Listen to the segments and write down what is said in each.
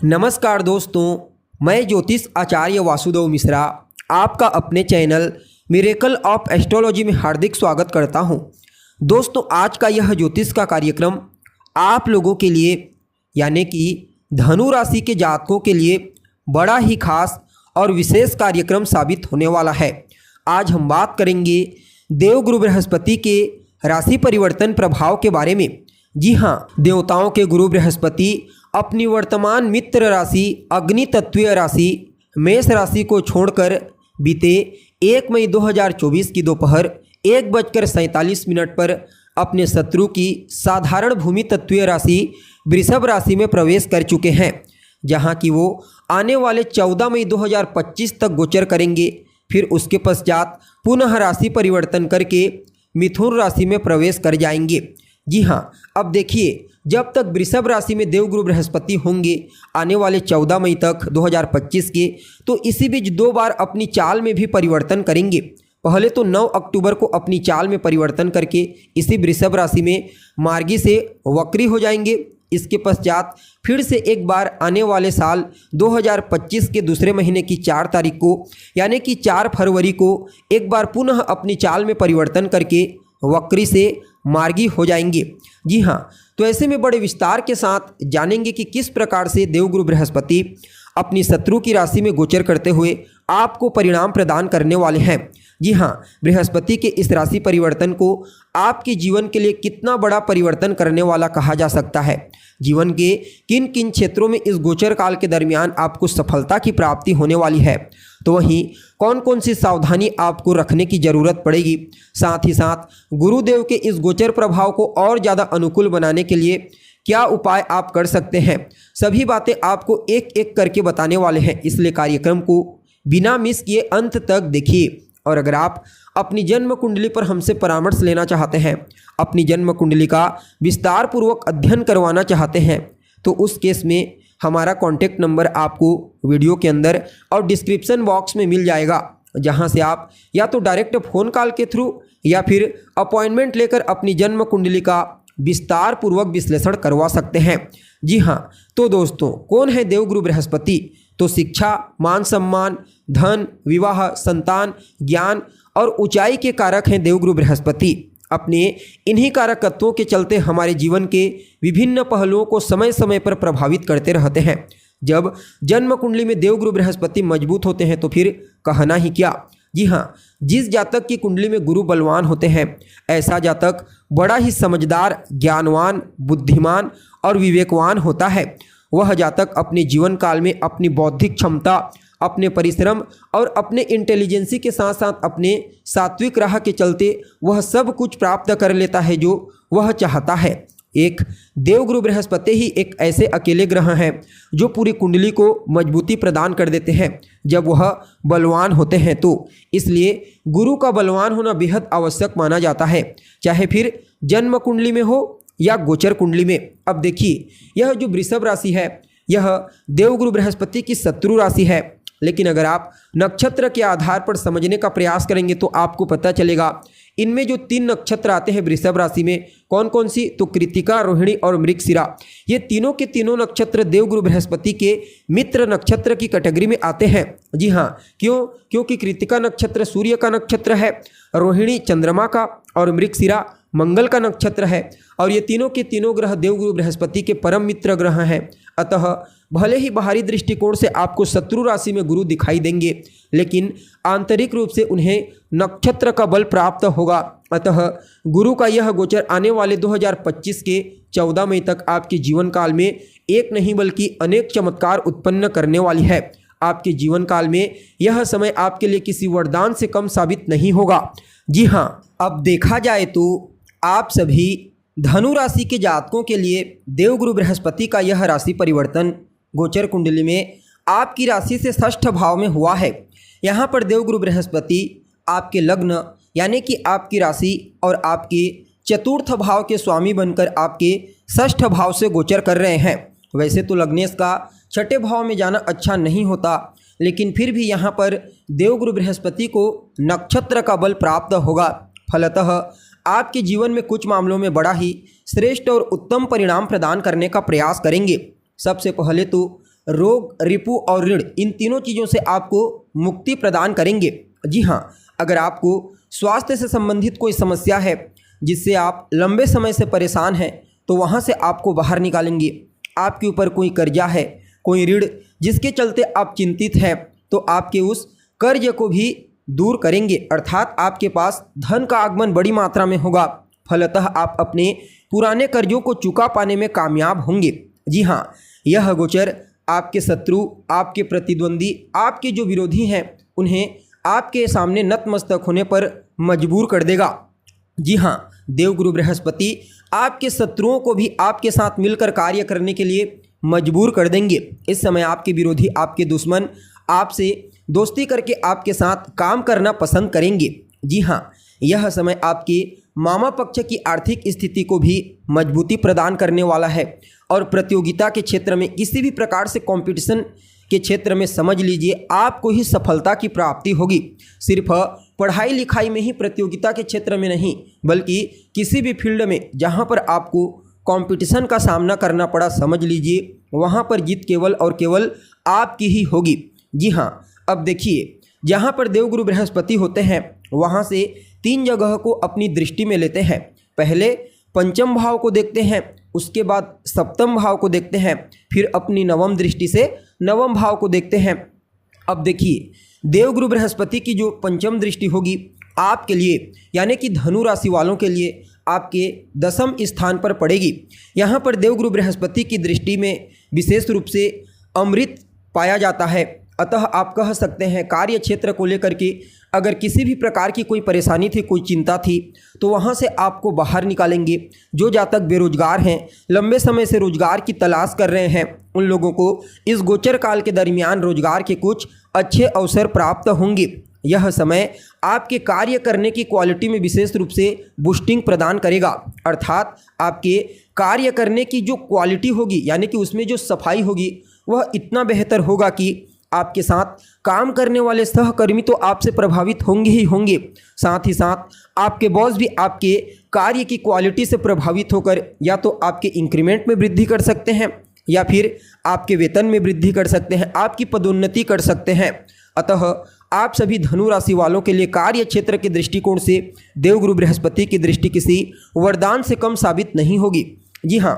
नमस्कार दोस्तों, मैं ज्योतिष आचार्य वासुदेव मिश्रा आपका अपने चैनल मिरेकल ऑफ एस्ट्रोलॉजी में हार्दिक स्वागत करता हूं। दोस्तों, आज का यह ज्योतिष का कार्यक्रम आप लोगों के लिए यानी कि धनु राशि के जातकों के लिए बड़ा ही खास और विशेष कार्यक्रम साबित होने वाला है। आज हम बात करेंगे देवगुरु बृहस्पति के राशि परिवर्तन प्रभाव के बारे में। जी हाँ, देवताओं के गुरु बृहस्पति अपनी वर्तमान मित्र राशि अग्नि तत्वीय राशि मेष राशि को छोड़कर बीते 1 मई 2024 की दोपहर 1:47 पर अपने शत्रु की साधारण भूमि तत्वीय राशि वृषभ राशि में प्रवेश कर चुके हैं, जहां कि वो आने वाले 14 मई 2025 तक गोचर करेंगे। फिर उसके पश्चात पुनः राशि परिवर्तन करके मिथुन राशि में प्रवेश कर जाएंगे। जी हाँ, अब देखिए, जब तक वृषभ राशि में देवगुरु बृहस्पति होंगे आने वाले 14 मई तक 2025 के, तो इसी बीच 2 बार अपनी चाल में भी परिवर्तन करेंगे। पहले तो 9 अक्टूबर को अपनी चाल में परिवर्तन करके इसी वृषभ राशि में मार्गी से वक्री हो जाएंगे। इसके पश्चात फिर से एक बार आने वाले साल 2025 के दूसरे महीने की 4 तारीख को यानी कि 4 फरवरी को एक बार पुनः अपनी चाल में परिवर्तन करके वक्री से मार्गी हो जाएंगे। जी हाँ, तो ऐसे में बड़े विस्तार के साथ जानेंगे कि किस प्रकार से देवगुरु बृहस्पति अपनी शत्रु की राशि में गोचर करते हुए आपको परिणाम प्रदान करने वाले हैं। जी हाँ, बृहस्पति के इस राशि परिवर्तन को आपके जीवन के लिए कितना बड़ा परिवर्तन करने वाला कहा जा सकता है। जीवन के किन किन क्षेत्रों में इस गोचर काल के दरमियान आपको सफलता की प्राप्ति होने वाली है, तो वहीं कौन कौन सी सावधानी आपको रखने की ज़रूरत पड़ेगी। साथ ही साथ गुरुदेव के इस गोचर प्रभाव को और ज़्यादा अनुकूल बनाने के लिए क्या उपाय आप कर सकते हैं, सभी बातें आपको एक एक करके बताने वाले हैं। इसलिए कार्यक्रम को बिना मिस किए अंत तक देखिए। और अगर आप अपनी जन्म कुंडली पर हमसे परामर्श लेना चाहते हैं, अपनी जन्म कुंडली का विस्तार पूर्वक अध्ययन करवाना चाहते हैं, तो उस केस में हमारा कॉन्टैक्ट नंबर आपको वीडियो के अंदर और डिस्क्रिप्शन बॉक्स में मिल जाएगा, जहां से आप या तो डायरेक्ट फ़ोन कॉल के थ्रू या फिर अपॉइंटमेंट लेकर अपनी जन्म कुंडली का विस्तार पूर्वक विश्लेषण करवा सकते हैं। जी हाँ, तो दोस्तों, कौन है देवगुरु बृहस्पति? तो शिक्षा, मान सम्मान, धन, विवाह, संतान, ज्ञान और ऊंचाई के कारक हैं देवगुरु बृहस्पति। अपने इन्हीं कारकत्वों के चलते हमारे जीवन के विभिन्न पहलुओं को समय समय पर प्रभावित करते रहते हैं। जब जन्म कुंडली में देवगुरु बृहस्पति मजबूत होते हैं तो फिर कहना ही क्या। जी हाँ, जिस जातक की कुंडली में गुरु बलवान होते हैं, ऐसा जातक बड़ा ही समझदार, ज्ञानवान, बुद्धिमान और विवेकवान होता है। वह जातक अपने जीवन काल में अपनी बौद्धिक क्षमता, अपने परिश्रम और अपने इंटेलिजेंसी के साथ साथ अपने सात्विक राह के चलते वह सब कुछ प्राप्त कर लेता है जो वह चाहता है। एक देवगुरु बृहस्पति ही एक ऐसे अकेले ग्रह हैं जो पूरी कुंडली को मजबूती प्रदान कर देते हैं जब वह बलवान होते हैं। तो इसलिए गुरु का बलवान होना बेहद आवश्यक माना जाता है, चाहे फिर जन्म कुंडली में हो या गोचर कुंडली में। अब देखिए, यह जो वृषभ राशि है यह देवगुरु बृहस्पति की शत्रु राशि है, लेकिन अगर आप नक्षत्र के आधार पर समझने का प्रयास करेंगे तो आपको पता चलेगा इनमें जो 3 नक्षत्र आते हैं वृषभ राशि में, कौन कौन सी? तो कृत्तिका, रोहिणी और मृगशिरा। ये तीनों के तीनों नक्षत्र देवगुरु बृहस्पति के मित्र नक्षत्र की कैटेगरी में आते हैं। जी हाँ, क्यों? क्योंकि कृत्तिका नक्षत्र सूर्य का नक्षत्र है, रोहिणी चंद्रमा का और मृगशिरा मंगल का नक्षत्र है। और ये तीनों के तीनों ग्रह देवगुरु बृहस्पति के परम मित्र ग्रह हैं। अतः भले ही बाहरी दृष्टिकोण से आपको शत्रु राशि में गुरु दिखाई देंगे, लेकिन आंतरिक रूप से उन्हें नक्षत्र का बल प्राप्त होगा। अतः गुरु का यह गोचर आने वाले 2025 के 14 मई तक आपके जीवन काल में एक नहीं बल्कि अनेक चमत्कार उत्पन्न करने वाली है। आपके जीवन काल में यह समय आपके लिए किसी वरदान से कम साबित नहीं होगा। जी हाँ, अब देखा जाए तो आप सभी धनु राशि के जातकों के लिए देवगुरु बृहस्पति का यह राशि परिवर्तन गोचर कुंडली में आपकी राशि से षष्ठ भाव में हुआ है। यहाँ पर देवगुरु बृहस्पति आपके लग्न यानी कि आपकी राशि और आपके चतुर्थ भाव के स्वामी बनकर आपके षष्ठ भाव से गोचर कर रहे हैं। वैसे तो लग्नेश का छठे भाव में जाना अच्छा नहीं होता, लेकिन फिर भी यहाँ पर देवगुरु बृहस्पति को नक्षत्र का बल प्राप्त होगा। फलतः आपके जीवन में कुछ मामलों में बड़ा ही श्रेष्ठ और उत्तम परिणाम प्रदान करने का प्रयास करेंगे। सबसे पहले तो रोग, रिपु और ऋण, इन तीनों चीज़ों से आपको मुक्ति प्रदान करेंगे। जी हाँ, अगर आपको स्वास्थ्य से संबंधित कोई समस्या है जिससे आप लंबे समय से परेशान हैं, तो वहाँ से आपको बाहर निकालेंगे। आपके ऊपर कोई कर्जा है, कोई ऋण जिसके चलते आप चिंतित हैं, तो आपके उस कर्ज को भी दूर करेंगे, अर्थात आपके पास धन का आगमन बड़ी मात्रा में होगा। फलतः आप अपने पुराने कर्जों को चुका पाने में कामयाब होंगे। जी हाँ, यह गोचर आपके शत्रु, आपके प्रतिद्वंदी, आपके जो विरोधी हैं, उन्हें आपके सामने नतमस्तक होने पर मजबूर कर देगा। जी हाँ, देवगुरु बृहस्पति आपके शत्रुओं को भी आपके साथ मिलकर कार्य करने के लिए मजबूर कर देंगे। इस समय आपके विरोधी, आपके दुश्मन आपसे दोस्ती करके आपके साथ काम करना पसंद करेंगे। जी हाँ, यह समय आपके मामा पक्ष की आर्थिक स्थिति को भी मजबूती प्रदान करने वाला है और प्रतियोगिता के क्षेत्र में, किसी भी प्रकार से कंपटीशन के क्षेत्र में समझ लीजिए आपको ही सफलता की प्राप्ति होगी। सिर्फ पढ़ाई लिखाई में ही, प्रतियोगिता के क्षेत्र में नहीं, बल्कि किसी भी फील्ड में जहाँ पर आपको कंपटीशन का सामना करना पड़ा, समझ लीजिए वहाँ पर जीत केवल और केवल आपकी ही होगी। जी हाँ, अब देखिए, जहाँ पर देवगुरु बृहस्पति होते हैं वहाँ से 3 जगह को अपनी दृष्टि में लेते हैं। पहले पंचम भाव को देखते हैं, उसके बाद सप्तम भाव को देखते हैं, फिर अपनी नवम दृष्टि से नवम भाव को देखते हैं। अब देखिए, देवगुरु बृहस्पति की जो पंचम दृष्टि होगी आपके लिए, यानी कि धनु राशि वालों के लिए, आपके 10वें स्थान पर पड़ेगी। यहाँ पर देवगुरु बृहस्पति की दृष्टि में विशेष रूप से अमृत पाया जाता है। अतः आप कह सकते हैं कार्य क्षेत्र को लेकर के अगर किसी भी प्रकार की कोई परेशानी थी, कोई चिंता थी, तो वहाँ से आपको बाहर निकालेंगे। जो जातक बेरोजगार हैं, लंबे समय से रोजगार की तलाश कर रहे हैं, उन लोगों को इस गोचर काल के दरमियान रोजगार के कुछ अच्छे अवसर प्राप्त होंगे। यह समय आपके कार्य करने की क्वालिटी में विशेष रूप से बूस्टिंग प्रदान करेगा, अर्थात आपके कार्य करने की जो क्वालिटी होगी, यानी कि उसमें जो सफाई होगी, वह इतना बेहतर होगा कि आपके साथ काम करने वाले सहकर्मी तो आपसे प्रभावित होंगे ही होंगे, साथ ही साथ आपके बॉस भी आपके कार्य की क्वालिटी से प्रभावित होकर या तो आपके इंक्रीमेंट में वृद्धि कर सकते हैं या फिर आपके वेतन में वृद्धि कर सकते हैं, आपकी पदोन्नति कर सकते हैं। अतः आप सभी धनु राशि वालों के लिए कार्य क्षेत्र के दृष्टिकोण से देवगुरु बृहस्पति की दृष्टि किसी वरदान से कम साबित नहीं होगी। जी हाँ,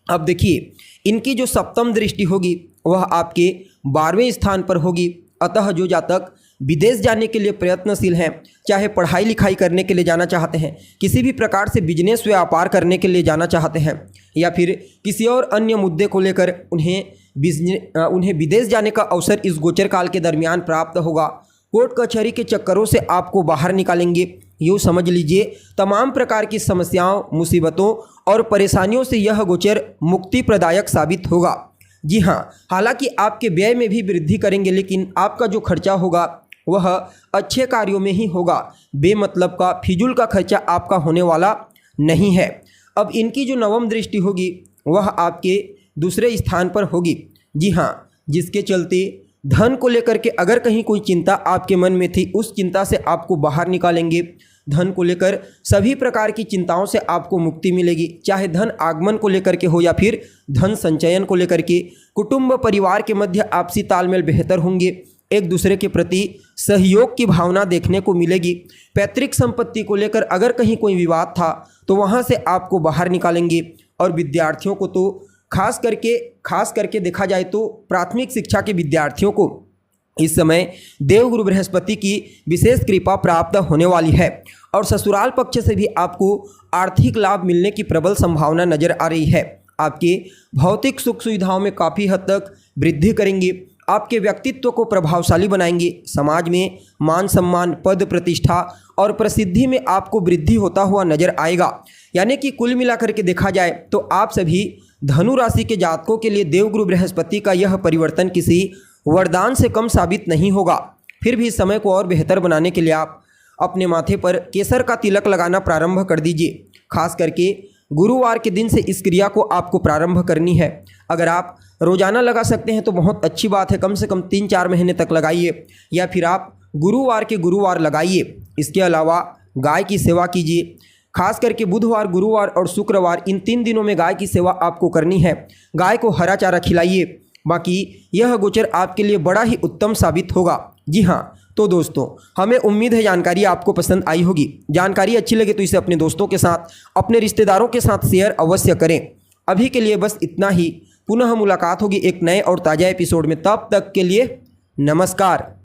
अब देखिए, इनकी जो सप्तम दृष्टि होगी वह आपके 12वें स्थान पर होगी। अतः जो जातक विदेश जाने के लिए प्रयत्नशील हैं, चाहे पढ़ाई लिखाई करने के लिए जाना चाहते हैं, किसी भी प्रकार से बिजनेस व्यापार करने के लिए जाना चाहते हैं, या फिर किसी और अन्य मुद्दे को लेकर उन्हें विदेश जाने का अवसर इस गोचर काल के दरमियान प्राप्त होगा। कोर्ट कचहरी के चक्करों से आपको बाहर निकालेंगे। यूँ समझ लीजिए तमाम प्रकार की समस्याओं, मुसीबतों और परेशानियों से यह गोचर मुक्ति प्रदायक साबित होगा। जी हाँ, हालांकि आपके व्यय में भी वृद्धि करेंगे, लेकिन आपका जो खर्चा होगा वह अच्छे कार्यों में ही होगा। बेमतलब का, फिजूल का खर्चा आपका होने वाला नहीं है। अब इनकी जो नवम दृष्टि होगी वह आपके 2 स्थान पर होगी। जी हाँ, जिसके चलते धन को लेकर के अगर कहीं कोई चिंता आपके मन में थी, उस चिंता से आपको बाहर निकालेंगे। धन को लेकर सभी प्रकार की चिंताओं से आपको मुक्ति मिलेगी, चाहे धन आगमन को लेकर के हो या फिर धन संचयन को लेकर के। कुटुंब परिवार के मध्य आपसी तालमेल बेहतर होंगे, एक दूसरे के प्रति सहयोग की भावना देखने को मिलेगी। पैतृक संपत्ति को लेकर अगर कहीं कोई विवाद था तो वहाँ से आपको बाहर निकालेंगे। और विद्यार्थियों को तो खास करके देखा जाए तो प्राथमिक शिक्षा के विद्यार्थियों को इस समय देवगुरु बृहस्पति की विशेष कृपा प्राप्त होने वाली है और ससुराल पक्ष से भी आपको आर्थिक लाभ मिलने की प्रबल संभावना नजर आ रही है। आपके भौतिक सुख सुविधाओं में काफ़ी हद तक वृद्धि करेंगे, आपके व्यक्तित्व को प्रभावशाली बनाएंगे। समाज में मान सम्मान, पद प्रतिष्ठा और प्रसिद्धि में आपको वृद्धि होता हुआ नजर आएगा। यानी कि कुल मिलाकर के देखा जाए तो आप सभी धनु राशि के जातकों के लिए देवगुरु बृहस्पति का यह परिवर्तन किसी वरदान से कम साबित नहीं होगा। फिर भी समय को और बेहतर बनाने के लिए आप अपने माथे पर केसर का तिलक लगाना प्रारंभ कर दीजिए। खास करके गुरुवार के दिन से इस क्रिया को आपको प्रारंभ करनी है। अगर आप रोजाना लगा सकते हैं तो बहुत अच्छी बात है, कम से कम 3-4 महीने तक लगाइए, या फिर आप गुरुवार के गुरुवार लगाइए। इसके अलावा गाय की सेवा कीजिए, खास करके बुधवार, गुरुवार और शुक्रवार, इन 3 दिनों में गाय की सेवा आपको करनी है। गाय को हरा चारा खिलाइए, बाकी यह गोचर आपके लिए बड़ा ही उत्तम साबित होगा। जी हाँ, तो दोस्तों हमें उम्मीद है जानकारी आपको पसंद आई होगी। जानकारी अच्छी लगे तो इसे अपने दोस्तों के साथ, अपने रिश्तेदारों के साथ शेयर अवश्य करें। अभी के लिए बस इतना ही। पुनः मुलाकात होगी एक नए और ताज़ा एपिसोड में। तब तक के लिए नमस्कार।